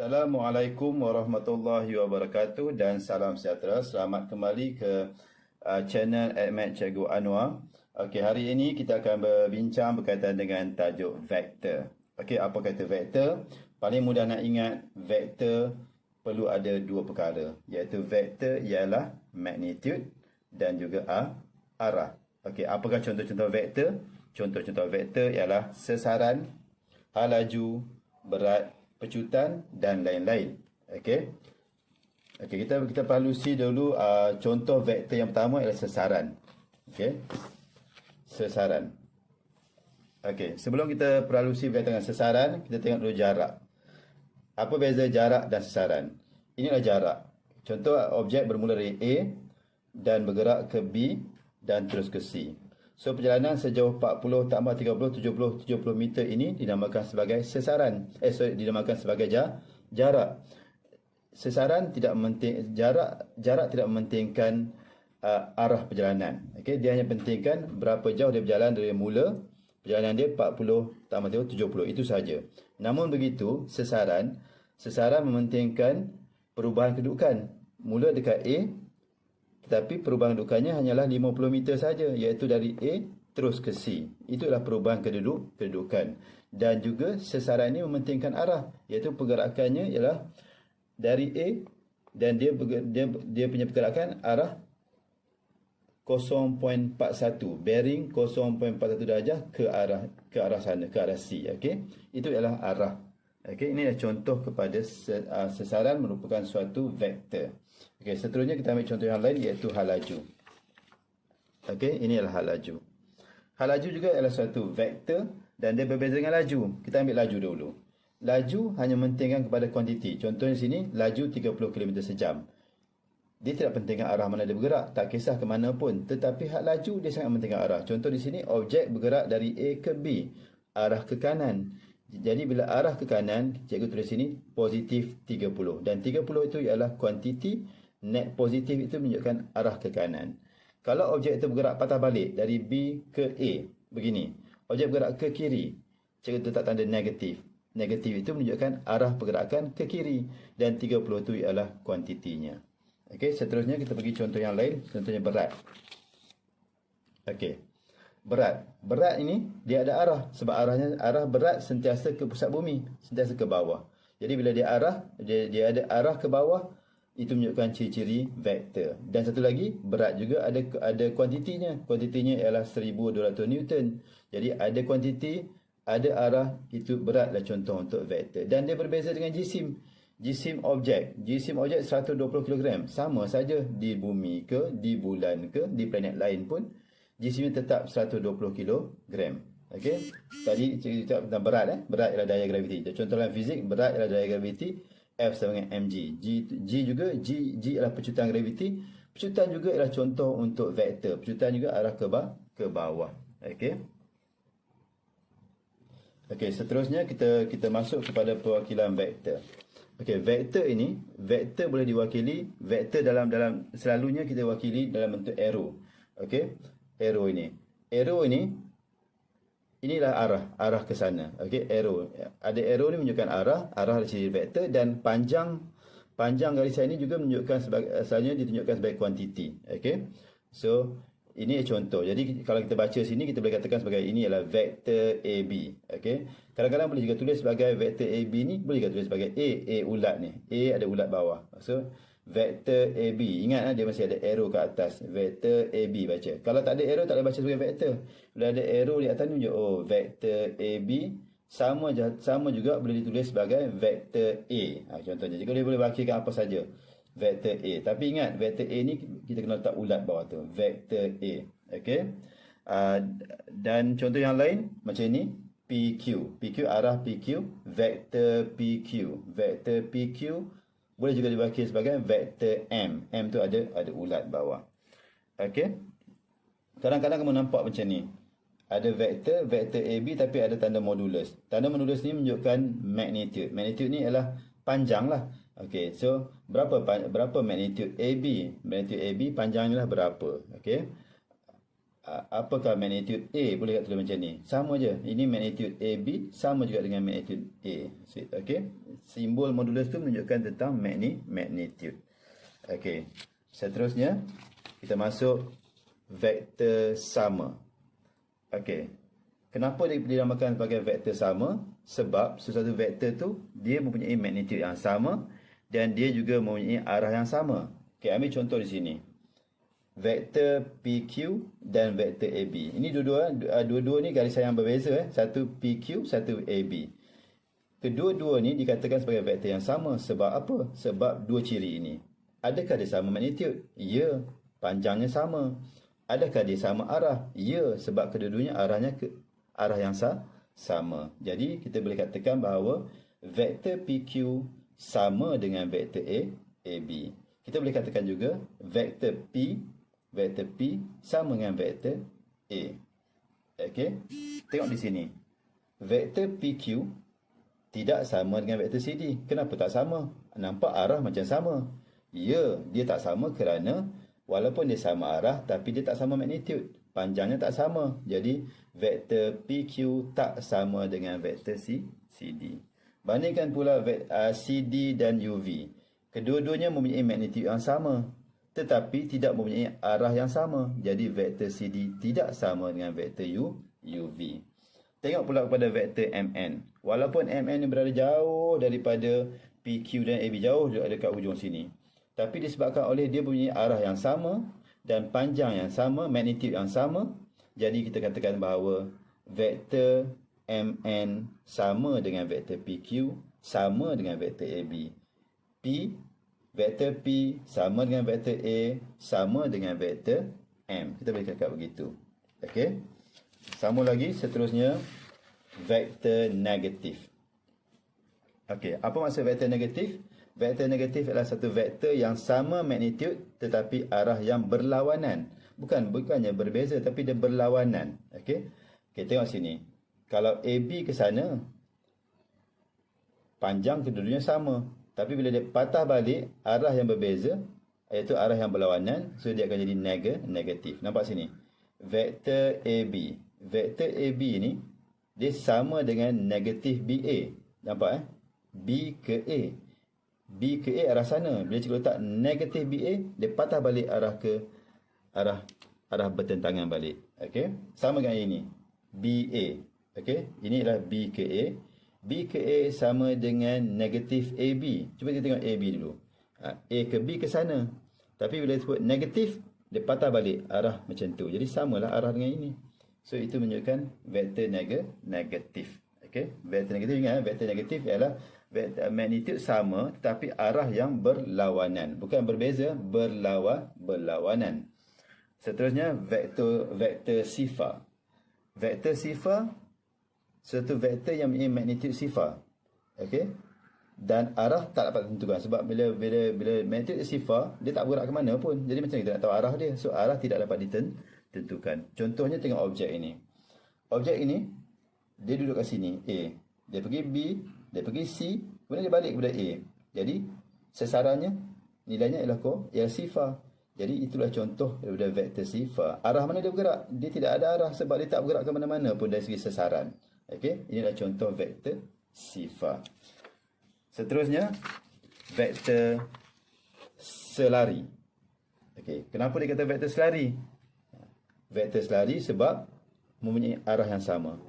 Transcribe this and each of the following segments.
Assalamualaikum warahmatullahi wabarakatuh dan salam sejahtera. Selamat kembali ke channel Admat Cikgu Anwar. Okey, hari ini kita akan berbincang berkaitan dengan tajuk vektor. Okey, apa kata vektor? Paling mudah nak ingat, vektor perlu ada dua perkara, iaitu vektor ialah magnitude dan juga arah. Okey, apakah contoh-contoh vektor? Contoh-contoh vektor ialah sesaran, hal laju, berat, pecutan dan lain-lain. Okey. Okey, kita perlusi dulu contoh vektor yang pertama ialah sesaran. Okey. Sesaran. Okey, sebelum kita perlusi vektor dengan sesaran, kita tengok dulu jarak. Apa beza jarak dan sesaran? Inilah jarak. Contoh, objek bermula dari A dan bergerak ke B dan terus ke C. So, perjalanan sejauh 40 tambah 30, 70 meter ini dinamakan sebagai sesaran. Dinamakan sebagai jarak. Sesaran tidak jarak tidak mementingkan arah perjalanan. Okey, dia hanya pentingkan berapa jauh dia berjalan dari mula perjalanan dia 40 tambah 30, 70. Itu saja. Namun begitu, sesaran mementingkan perubahan kedudukan. Mula dekat A, tetapi perubahan kedudukannya hanyalah 50 meter saja, iaitu dari A terus ke C. Itulah perubahan kedudukan. Dan juga sesaran ini mementingkan arah, iaitu pergerakannya ialah dari A dan dia punya pergerakan arah 0.41, bearing 0.41 darjah ke arah sana, ke arah C. Okey, itu ialah arah. Okey, ini adalah contoh kepada sesaran merupakan suatu vektor. Okey, seterusnya kita ambil contoh yang lain, iaitu hal laju. Okey, ini adalah hal laju. Hal laju juga adalah suatu vektor dan dia berbeza dengan laju. Kita ambil laju dulu. Laju hanya mementingkan kepada kuantiti. Contohnya sini, laju 30 km sejam. Dia tidak pentingkan arah mana dia bergerak, tak kisah ke mana pun. Tetapi hal laju dia sangat mementingkan arah. Contoh di sini, objek bergerak dari A ke B, arah ke kanan. Jadi bila arah ke kanan, cikgu tulis sini positif 30. Dan 30 itu ialah kuantiti, net positif itu menunjukkan arah ke kanan. Kalau objek itu bergerak patah balik dari B ke A, begini. Objek bergerak ke kiri, cikgu letak tanda negatif. Negatif itu menunjukkan arah pergerakan ke kiri. Dan 30 itu ialah kuantitinya. Okey, seterusnya kita pergi contoh yang lain, contohnya berat. Okey. Berat ini dia ada arah, sebab arah berat sentiasa ke pusat bumi, sentiasa ke bawah. Jadi bila dia ada arah ke bawah, itu menunjukkan ciri-ciri vektor. Dan satu lagi, berat juga ada kuantitinya. Kuantitinya ialah 1200 Newton. Jadi ada kuantiti, ada arah, itu beratlah contoh untuk vektor. Dan dia berbeza dengan jisim. Jisim objek 120 kg. Sama saja di bumi ke, di bulan ke, di planet lain pun jisimnya tetap 120 kg. Okey. Tadi kita tentang berat Berat ialah daya graviti. Contoh dalam fizik, berat ialah daya graviti, F sama dengan mg. G ialah pecutan graviti. Pecutan juga ialah contoh untuk vektor. Pecutan juga arah ke bawah. Okey. Okey, seterusnya kita masuk kepada perwakilan vektor. Okey, vektor boleh diwakili, vektor dalam selalunya kita wakili dalam bentuk arrow. Okey. Arrow ini inilah arah ke sana. Okey, arrow. Ada arrow ni menunjukkan arah dari sisi vektor, dan panjang garisan ini juga menunjukkan selalunya ditunjukkan sebagai kuantiti. Okey. So, ini contoh. Jadi kalau kita baca sini, kita boleh katakan sebagai ini adalah vektor AB. Okey. Kadang-kadang boleh juga tulis sebagai vektor AB ni, boleh juga tulis sebagai A ulat ni. A ada ulat bawah. So, vektor AB. Ingat dia masih ada arrow ke atas. Vektor AB baca. Kalau tak ada arrow, tak boleh baca sebagai vektor. Bila ada arrow di atas ni, vektor AB sama juga boleh ditulis sebagai vektor A. Contohnya, jika dia boleh wakilkan apa saja. Vektor A. Tapi ingat, vektor A ni kita kena letak ulat bawah tu. Vektor A. Okey. Dan contoh yang lain macam ni, PQ. PQ, arah PQ, vektor PQ. Vektor PQ boleh juga diwakili sebagai vektor M. M tu ada ulat bawah. Okey. Kadang-kadang kamu nampak macam ni. Ada vektor AB tapi ada tanda modulus. Tanda modulus ni menunjukkan magnitude. Magnitude ni ialah panjang lah. Okey, so berapa magnitude AB? Magnitude AB panjangnya lah berapa? Okey. apakah magnitude A? Boleh tak tulis macam ni? Sama je. Ini magnitude AB sama juga dengan magnitude A. Okey. Simbol modulus tu menunjukkan tentang magnitude. Okey. Seterusnya kita masuk vektor sama. Okey. Kenapa dia dinamakan sebagai vektor sama? Sebab sesuatu vektor tu dia mempunyai magnitude yang sama dan dia juga mempunyai arah yang sama. Okey, ambil contoh di sini. Vektor PQ dan vektor AB. Ini dua-dua ni garisan yang berbeza. Satu PQ, satu AB. Kedua-dua ni dikatakan sebagai vektor yang sama. Sebab apa? Sebab dua ciri ini. Adakah dia sama magnitude? Ya. Panjangnya sama. Adakah dia sama arah? Ya. Sebab kedua-duanya arahnya ke arah yang sama. Jadi kita boleh katakan bahawa vektor PQ sama dengan vektor AB. Kita boleh katakan juga vektor P sama dengan vektor A. Okey. Tengok di sini. Vektor PQ tidak sama dengan vektor CD. Kenapa tak sama? Nampak arah macam sama. Ya, dia tak sama kerana walaupun dia sama arah tapi dia tak sama magnitude. Panjangnya tak sama. Jadi vektor PQ tak sama dengan vektor CD. Bandingkan pula CD dan UV. Kedua-duanya mempunyai magnitude yang sama tetapi tidak mempunyai arah yang sama. Jadi vektor CD tidak sama dengan vektor UV. Tengok pula kepada vektor MN. Walaupun MN ni berada jauh daripada PQ dan AB, jauh dekat hujung sini, tapi disebabkan oleh dia mempunyai arah yang sama dan panjang yang sama, magnitude yang sama, jadi kita katakan bahawa vektor MN sama dengan vektor PQ sama dengan vektor AB. Vektor P sama dengan vektor A sama dengan vektor M. Kita boleh cakap begitu. Okey. Sama lagi seterusnya vektor negatif. Okey, apa maksud vektor negatif? Vektor negatif adalah satu vektor yang sama magnitude tetapi arah yang berlawanan. Bukannya berbeza tapi dia berlawanan. Okey. Okey, tengok sini. Kalau AB ke sana, panjang kedua-duanya sama. Tapi bila dia patah balik, arah yang berbeza, iaitu arah yang berlawanan, so dia akan jadi negatif. Nampak sini? Vektor AB. Vektor AB ni, dia sama dengan negatif BA. Nampak B ke A. B ke A arah sana. Bila cikgu letak negatif BA, dia patah balik arah ke arah bertentangan balik. Okey? Sama dengan ini. BA. Okey? Ini adalah B ke A. B ke A sama dengan negatif AB. Cuba kita tengok AB dulu. A ke B ke sana. Tapi bila disebut negatif, dia patah balik arah macam tu. Jadi samalah arah dengan ini. So itu menunjukkan vektor negatif. Okey, vektor negatif, ingat vektor negatif ialah vektor magnitude sama tetapi arah yang berlawanan. Bukan berbeza, berlawanan. Seterusnya vektor sifar. Vektor sifar satu vektor yang mempunyai magnitude sifar. Okey. Dan arah tak dapat ditentukan sebab bila magnitude sifar dia tak bergerak ke mana pun. Jadi macam kita nak tahu arah dia. So arah tidak dapat ditentukan. Contohnya tengok objek ini. Objek ini dia duduk kat sini A. Dia pergi B, dia pergi C, kemudian dia balik kepada A. Jadi sasarannya nilainya ialah sifar. Jadi itulah contoh daripada vektor sifar. Arah mana dia bergerak? Dia tidak ada arah sebab dia tak bergerak ke mana-mana pun dari segi sasaran. Okey, inilah contoh vektor sifar. Seterusnya vektor selari. Okey, kenapa dia kata vektor selari? Vektor selari sebab mempunyai arah yang sama.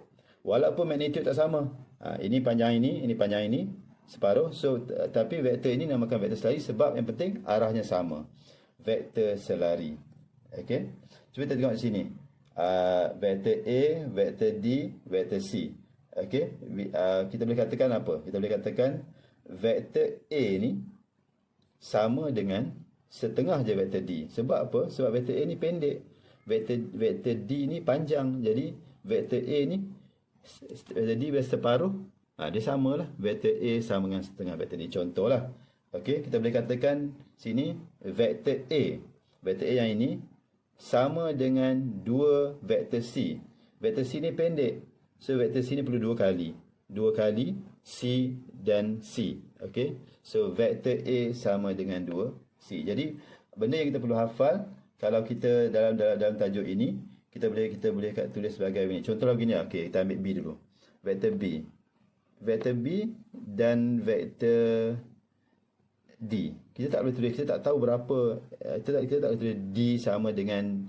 Walaupun magnitude tak sama. Ini panjang ini panjang ini separuh. So tapi vektor ini namakan vektor selari sebab yang penting arahnya sama. Vektor selari. Okey. Cuba kita tengok di sini. Vektor A, vektor D, vektor C. Okey. Kita boleh katakan apa? Kita boleh katakan vektor A ni sama dengan setengah je vektor D. Sebab apa? Sebab vektor A ni pendek. Vektor D ni panjang. Jadi vektor A ni vektor D separuh. Dia samalah. Vektor A sama dengan setengah vektor D. Contohlah. Okey, kita boleh katakan sini vektor A. Vektor A yang ini sama dengan 2 vektor C. Vektor C ni pendek. So vektor C ni perlu 2 kali. 2 kali C dan C. Okey. So vektor A sama dengan 2 C. Jadi benda yang kita perlu hafal kalau kita dalam tajuk ini, kita boleh tulis sebagai ini. Contohlah begini. Okey, kita ambil B dulu. Vektor B. Vektor B dan vektor D. Kita tak boleh tulis, kita tak tahu berapa, kita tak boleh tulis D sama dengan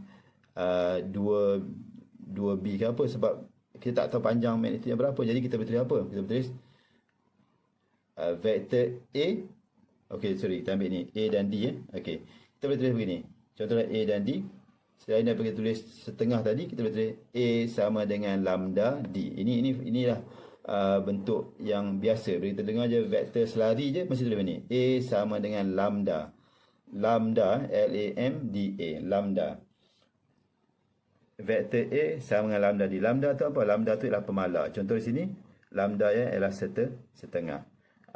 2B ke apa, sebab kita tak tahu panjang magnitudnya berapa. Jadi kita boleh tulis apa? Kita boleh tulis vektor A. Okey, sorry, kita ambil ni A dan D. Okey, kita boleh tulis begini. Contohnya A dan D. Selain daripada tulis setengah tadi, kita boleh tulis A sama dengan lambda D. Inilah bentuk yang biasa. Bila kita dengar je vektor selari je, mesti tulis ni. A sama dengan lambda. Lambda, L-A-M-D-A. Lambda. Vektor A sama dengan lambda D. Lambda tu apa? Lambda tu ialah pemala. Contoh di sini, lambda ialah setengah.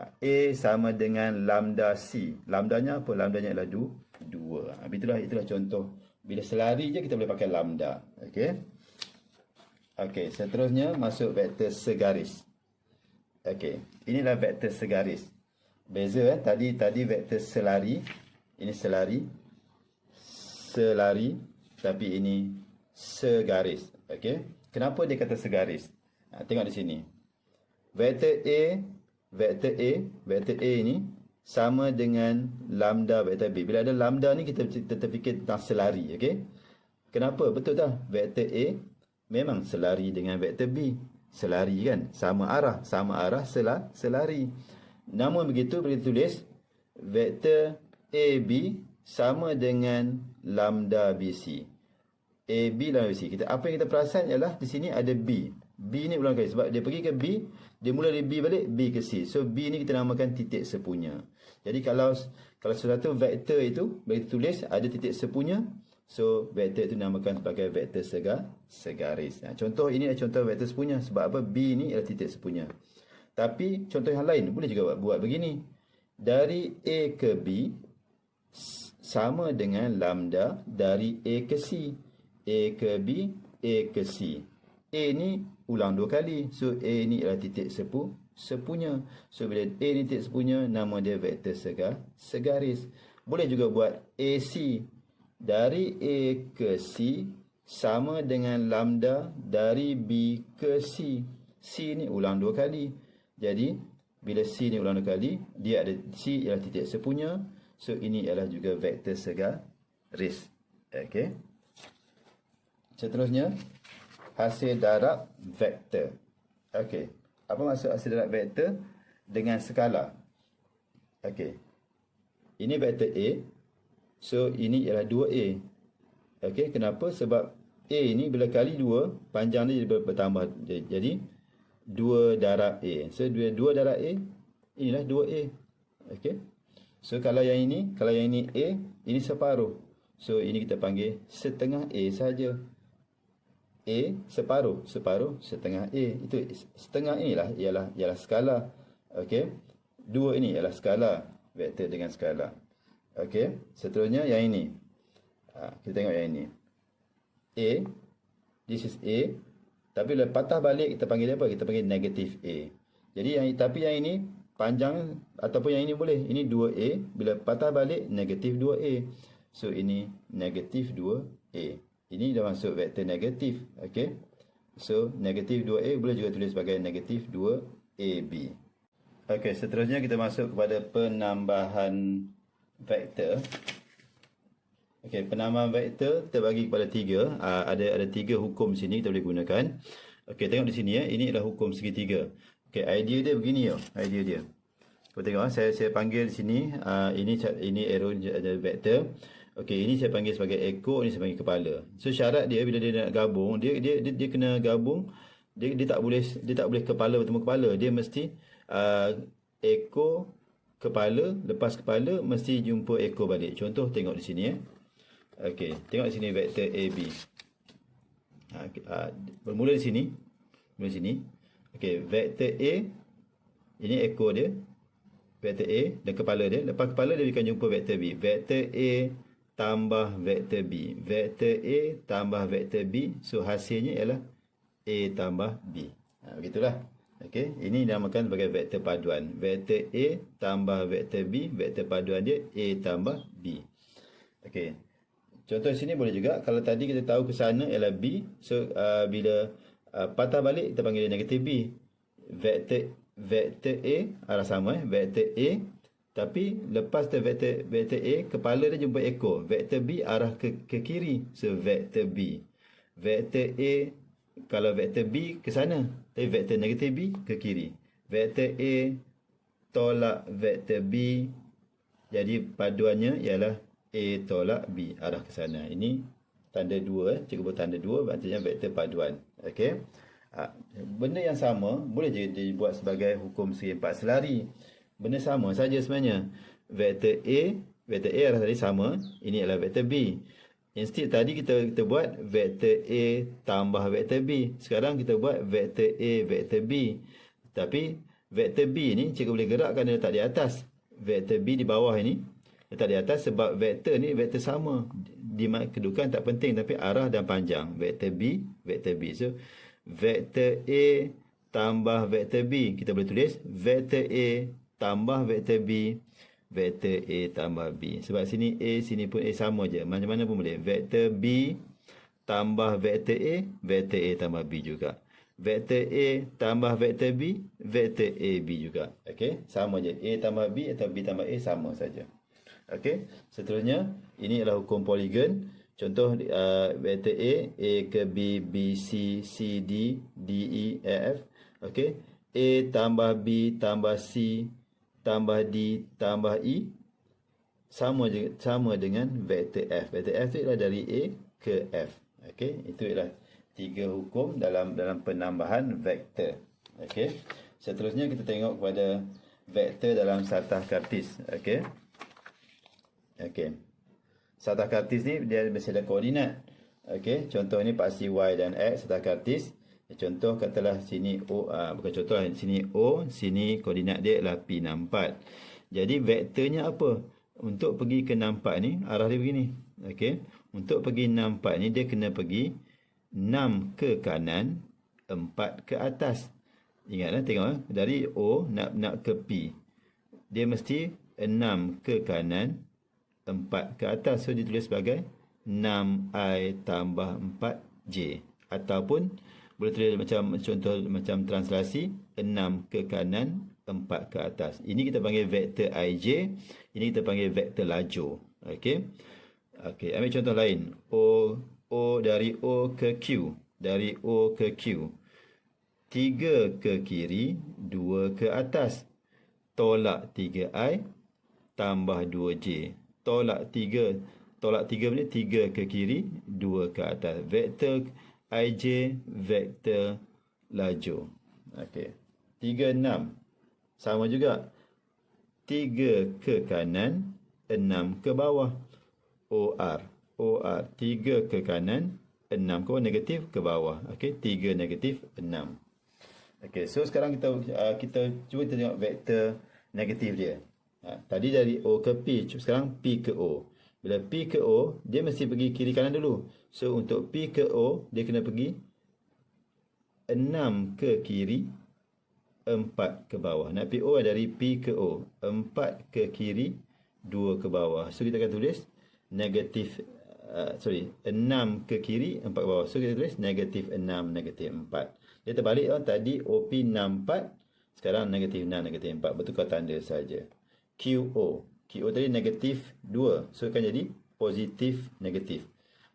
A sama dengan lambda C. Lambdanya apa? Lambdanya ialah 2. Itulah contoh. Bila selari je kita boleh pakai lambda. Okey, seterusnya masuk vektor segaris. Okey, inilah vektor segaris. Beza tadi vektor selari, ini selari, tapi ini segaris. Okey, kenapa dia kata segaris? Tengok di sini. Vektor A ini sama dengan lambda vektor B. Bila ada lambda ni kita terfikir tentang selari. Okey, kenapa? Betul tak? Vektor A memang selari dengan vektor B. Selari kan? Sama arah selari. Namun begitu bila tulis vektor AB sama dengan lambda BC. AB lambda BC. Apa yang kita perasan ialah di sini ada B. B ni ulang kali sebab dia pergi ke B, dia mula dari B balik B ke C. So B ni kita namakan titik sepunya. Jadi kalau sesuatu vektor itu bila kita tulis ada titik sepunya, so vektor itu dinamakan sebagai vektor segaris. Contoh ini adalah contoh vektor sepunya. Sebab apa? B ni adalah titik sepunya. Tapi contoh yang lain boleh juga buat begini. Dari A ke B sama dengan lambda dari A ke C. A ke B, A ke C. A ni ulang 2 kali. So A ni adalah titik sepunya. So bila A ni titik sepunya, nama dia vektor segaris. Boleh juga buat AC. Dari A ke C sama dengan lambda dari B ke C. C ni ulang 2 kali. Jadi bila C ni ulang 2 kali, dia ada C ialah titik sepunya. So ini ialah juga vektor segaris. Okey. Seterusnya hasil darab vektor. Okey. Apa maksud hasil darab vektor? Dengan skala. Okey. Ini vektor A. So ini ialah 2A. Okey, kenapa? Sebab A ni bila kali 2, panjang dia bertambah. Jadi 2 darab A. So 2 darab A, inilah 2A. Okey. So kalau yang ini A, ini separuh. So ini kita panggil setengah A saja. A separuh, setengah A. Itu setengah inilah ialah skala. Okey. 2 ini ialah skala, vektor dengan skala. Okey, seterusnya yang ini. Kita tengok yang ini. A, this is A. Tapi bila patah balik kita panggil dia apa? Kita panggil negatif A. Jadi yang ini panjang ataupun yang ini boleh. Ini 2A, bila patah balik negatif 2A. So ini negatif 2A. Ini dah masuk vektor negatif. Okey. So negatif 2A boleh juga tulis sebagai negatif 2AB. Okey, seterusnya kita masuk kepada penambahan vektor. Okey, penambahan vektor terbagi kepada 3. Ada 3 hukum sini kita boleh gunakan. Okey, tengok di sini ya. Ini adalah hukum segitiga. Okey, idea dia begini ya. Idea dia. Kau tengok saya panggil di sini ini arrow vektor. Okey, ini saya panggil sebagai ekor, ini saya panggil kepala. So syarat dia bila dia nak gabung, dia kena gabung. Dia tak boleh kepala bertemu kepala. Dia mesti ekor kepala, lepas kepala mesti jumpa ekor balik. Contoh tengok di sini ya. Okey, tengok di sini vektor AB. Bermula di sini. Okey, vektor A ini ekor dia. Vektor A dan kepala dia. Lepas kepala dia akan jumpa vektor B. Vektor A tambah vektor B. Vektor A tambah vektor B. So hasilnya ialah A tambah B. Begitulah. Okey, ini dinamakan sebagai vektor paduan. Vektor A tambah vektor B, vektor paduan dia A tambah B. Okey. Contoh sini boleh juga. Kalau tadi kita tahu ke sana ialah B, so bila patah balik kita panggil dia negatif B. Vektor A arah sama, vektor A, tapi lepas tu vektor A, kepala dia jumpa ekor. Vektor B arah ke kiri, so vektor B. Vektor A, kalau vektor B ke sana, tapi vektor negatif B ke kiri. Vektor A tolak vektor B, jadi paduannya ialah A tolak B, arah ke sana. Ini tanda 2, cikgu buat tanda 2, maksudnya vektor paduan. Okey. Benda yang sama boleh je dibuat sebagai hukum segi empat selari. Benda sama saja sebenarnya. Vektor A arah tadi sama, ini adalah vektor B. Instead tadi kita buat vektor A tambah vektor B. Sekarang kita buat vektor A vektor B. Tapi vektor B ni cikgu boleh gerakkan dia letak di atas. Vektor B di bawah ini letak di atas sebab vektor ni vektor sama. Di kedudukan tak penting, tapi arah dan panjang. Vektor B, vektor B. So vektor A tambah vektor B, kita boleh tulis vektor A tambah vektor B, vektor A tambah B. Sebab sini A, sini pun A sama je, macam mana pun boleh. Vektor B tambah vektor A, vektor A tambah B juga. Vektor A tambah vektor B, vektor A B juga. Okey, sama je. A tambah B atau B tambah A sama saja. Okey, seterusnya ini adalah hukum poligon. Contoh vektor A ke B, B, C, C, D, D, E, F. Okey. A tambah B tambah C tambah D tambah E sama dengan vektor F. Vektor F itu adalah dari A ke F. Okey, itu adalah 3 hukum dalam penambahan vektor. Okey. Seterusnya kita tengok kepada vektor dalam satah kartis. Okey. Okey. Satah kartis ni dia mesti ada koordinat. Okey, contoh ni paksi Y dan X satah kartis. Contoh katalah sini O, bukan contoh lah, sini O, sini koordinat dia adalah P64. Jadi vektornya apa? Untuk pergi ke 64 ni arah dia begini. Okey. Untuk pergi 64 ni dia kena pergi 6 ke kanan, 4 ke atas. Ingatlah, tengok dari O nak ke P. Dia mesti 6 ke kanan, 4 ke atas. So ditulis sebagai 6I tambah 4J. Ataupun boleh tulis macam contoh macam translasi 6 ke kanan, 4 ke atas. Ini kita panggil vektor IJ. Ini kita panggil vektor lajur. Okey. Okey, ambil contoh lain. O dari O ke Q. Dari O ke Q. 3 ke kiri, 2 ke atas. Tolak 3I tambah 2J. Tolak 3 ni 3 ke kiri, 2 ke atas. Vektor IJ, vektor lajur. Okey. 3, 6. Sama juga. 3 ke kanan, 6 ke bawah. OR. 3 ke kanan, 6 ke bawah, negatif ke bawah. Okey, 3 negatif 6. Okey, so sekarang kita cuba tengok vektor negatif dia. Tadi dari O ke P, sekarang P ke O. Bila P ke O, dia mesti pergi kiri kanan dulu. So untuk P ke O, dia kena pergi 6 ke kiri, 4 ke bawah. Nak PO dari P ke O, 4 ke kiri, 2 ke bawah. So kita akan tulis negatif 6 ke kiri, 4 ke bawah. So kita tulis negatif 6, negatif 4. Dia terbalik tadi OP 64, sekarang negatif 6, negatif 4. Bertukar tanda saja. QO tadi negatif 2. So akan jadi positif negatif.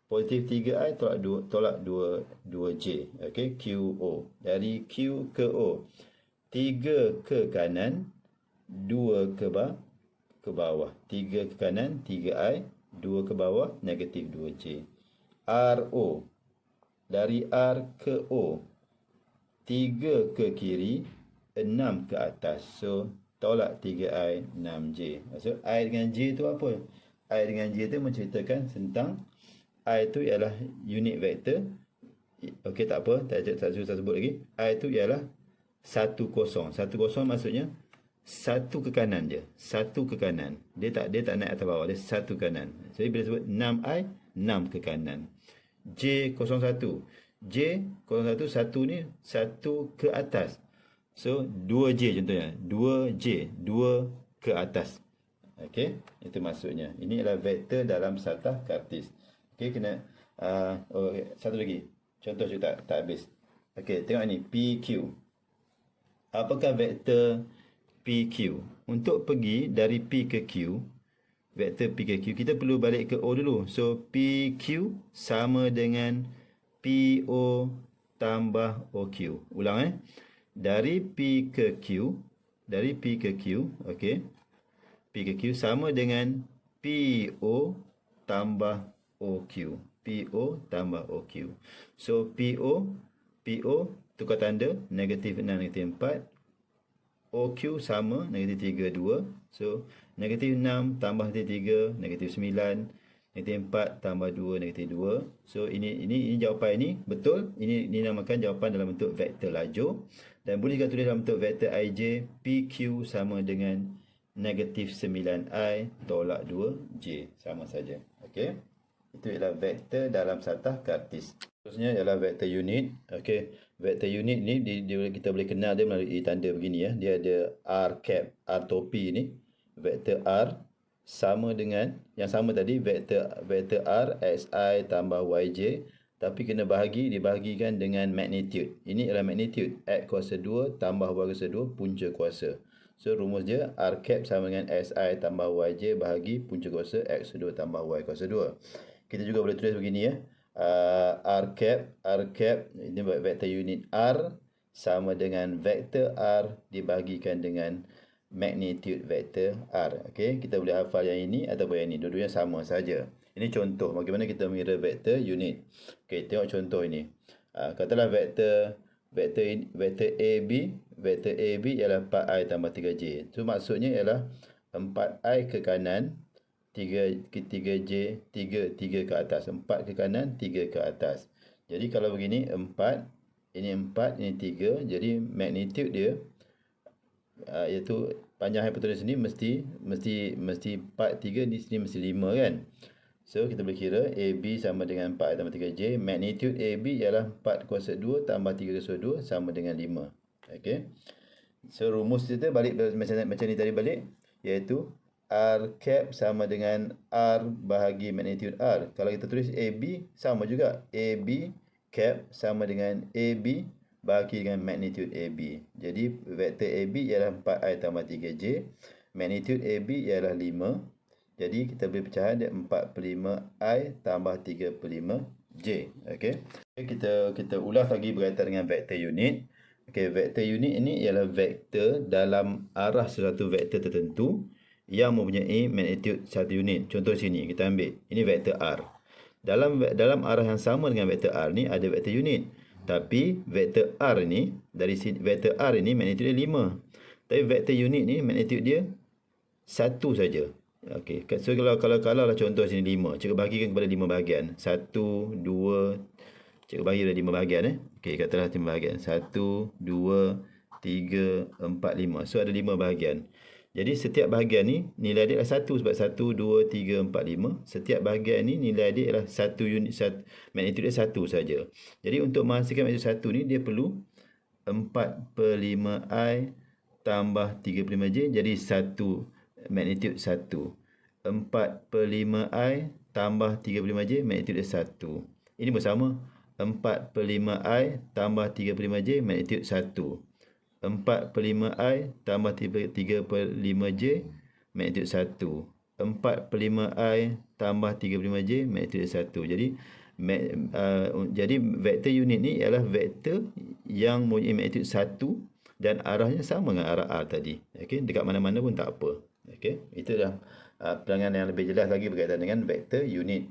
Positif 3I tolak 2J. Okey, QO. Dari Q ke O. 3 ke kanan, 2 ke bawah. 3 ke kanan, 3I, 2 ke bawah, negatif 2J. RO. Dari R ke O. 3 ke kiri, 6 ke atas. So tolak 3I, 6J. Maksud I dengan J tu apa? I dengan J tu menceritakan tentang I tu ialah unit vektor. Okey, tak apa, tak susah sebut lagi. I tu ialah 10. 10 maksudnya satu ke kanan je. Satu ke kanan. Dia tak naik atas bawah, dia satu kanan. Jadi bila sebut 6I, 6 ke kanan. J01. J01, satu ni satu ke atas. So 2J contohnya, 2J, 2 ke atas. Okey, itu maksudnya. Ini adalah vektor dalam satah kartis. Okey, kena satu lagi. Contoh juga tak habis. Okey, tengok ni PQ. Apakah vektor PQ? Untuk pergi dari P ke Q, vektor P ke Q, kita perlu balik ke O dulu. So PQ sama dengan PO tambah OQ. Ulang Dari P ke Q, okey. P ke Q sama dengan PO tambah OQ. PO tambah OQ. So PO tukar tanda, negatif 6, negatif 4. OQ sama, negatif 3, 2. So negatif 6 tambah negatif 3, negatif 9. Negatif 4 tambah 2, negatif 2. So ini jawapan ini betul. Ini dinamakan jawapan dalam bentuk vektor lajur. Dan boleh juga tulis dalam bentuk vektor IJ. PQ sama dengan negatif 9I tolak 2J. Sama saja. Okey. Itu ialah vektor dalam satah kartis. Seterusnya ialah vektor unit. Okey. Vektor unit ni kita boleh kenal dia melalui tanda begini ya. Dia ada R cap, R topi ni. Vektor R sama dengan yang sama tadi, vektor R xi tambah yj, tapi kena dibahagikan dengan magnitude. Ini ialah magnitude x kuasa 2 tambah y kuasa 2 punca kuasa. So rumus dia R cap sama dengan xi tambah yj bahagi punca kuasa x kuasa 2 tambah y kuasa 2. Kita juga boleh tulis begini ya. R cap ini vektor unit R sama dengan vektor R dibahagikan dengan magnitude vektor R. Okey, kita boleh hafal yang ini ataupun yang ini. Dua-duanya sama saja. Ini contoh bagaimana kita mengira vektor unit. Okey, tengok contoh ini. Katalah vektor AB, vektor AB ialah 4i tambah 3j. So maksudnya ialah 4i ke kanan, 3 ke 3j, 3 ke atas. 4 ke kanan, 3 ke atas. Jadi kalau begini 4, ini 4, ini 3. Jadi magnitude dia iaitu panjang hipotenus ni mesti 4, 3, di sini mesti 5 kan. So kita boleh kira AB sama dengan 4 tambah 3J. Magnitude AB ialah 4 kuasa 2 tambah 3 kuasa 2 sama dengan 5. Okey. So rumus kita balik macam ni tadi balik, iaitu R cap sama dengan R bahagi magnitude R. Kalau kita tulis AB sama juga. AB cap sama dengan AB bahagi dengan magnitude AB. Jadi vektor AB ialah 4i tambah 3j. Magnitude AB ialah 5. Jadi kita boleh pecahan dia 4/5i tambah 3/5j. Okey. Kita ulas lagi berkaitan dengan vektor unit. Okey, vektor unit ini ialah vektor dalam arah sesuatu vektor tertentu yang mempunyai magnitude 1 unit. Contoh sini kita ambil. Ini vektor R. Dalam arah yang sama dengan vektor R ni ada vektor unit. Tapi vektor R ni dari sini, vektor R ini magnitude dia 5. Tapi vektor unit ni magnitude dia 1 saja. Okey, so kalau lah contoh sini 5, cikgu bahagikan kepada 5 bahagian. 1, 2, cikgu bagi dah 5 bahagian Okey, katalah 5 bahagian. 1, 2, 3, 4, 5. So ada 5 bahagian. Jadi setiap bahagian ni nilai dia adalah 1 sebab 1, 2, 3, 4, 5. Setiap bahagian ni nilai dia adalah 1 unit, magnitude dia 1 saja. Jadi untuk menghasilkan magnitude 1 ni dia perlu 4/5i tambah 3/5j jadi 1 magnitude 1. 4/5i tambah 3/5j magnitude dia 1. Ini bersama 4/5i tambah 3/5j magnitude 1. 4/5i tambah 3/5j magnitude 1. 4/5i tambah 3/5j magnitude 1. Jadi vektor unit ni ialah vektor yang mempunyai magnitude 1 dan arahnya sama dengan arah R tadi. Okey, dekat mana-mana pun tak apa. Okey, itu dah penerangan yang lebih jelas lagi berkaitan dengan vektor unit.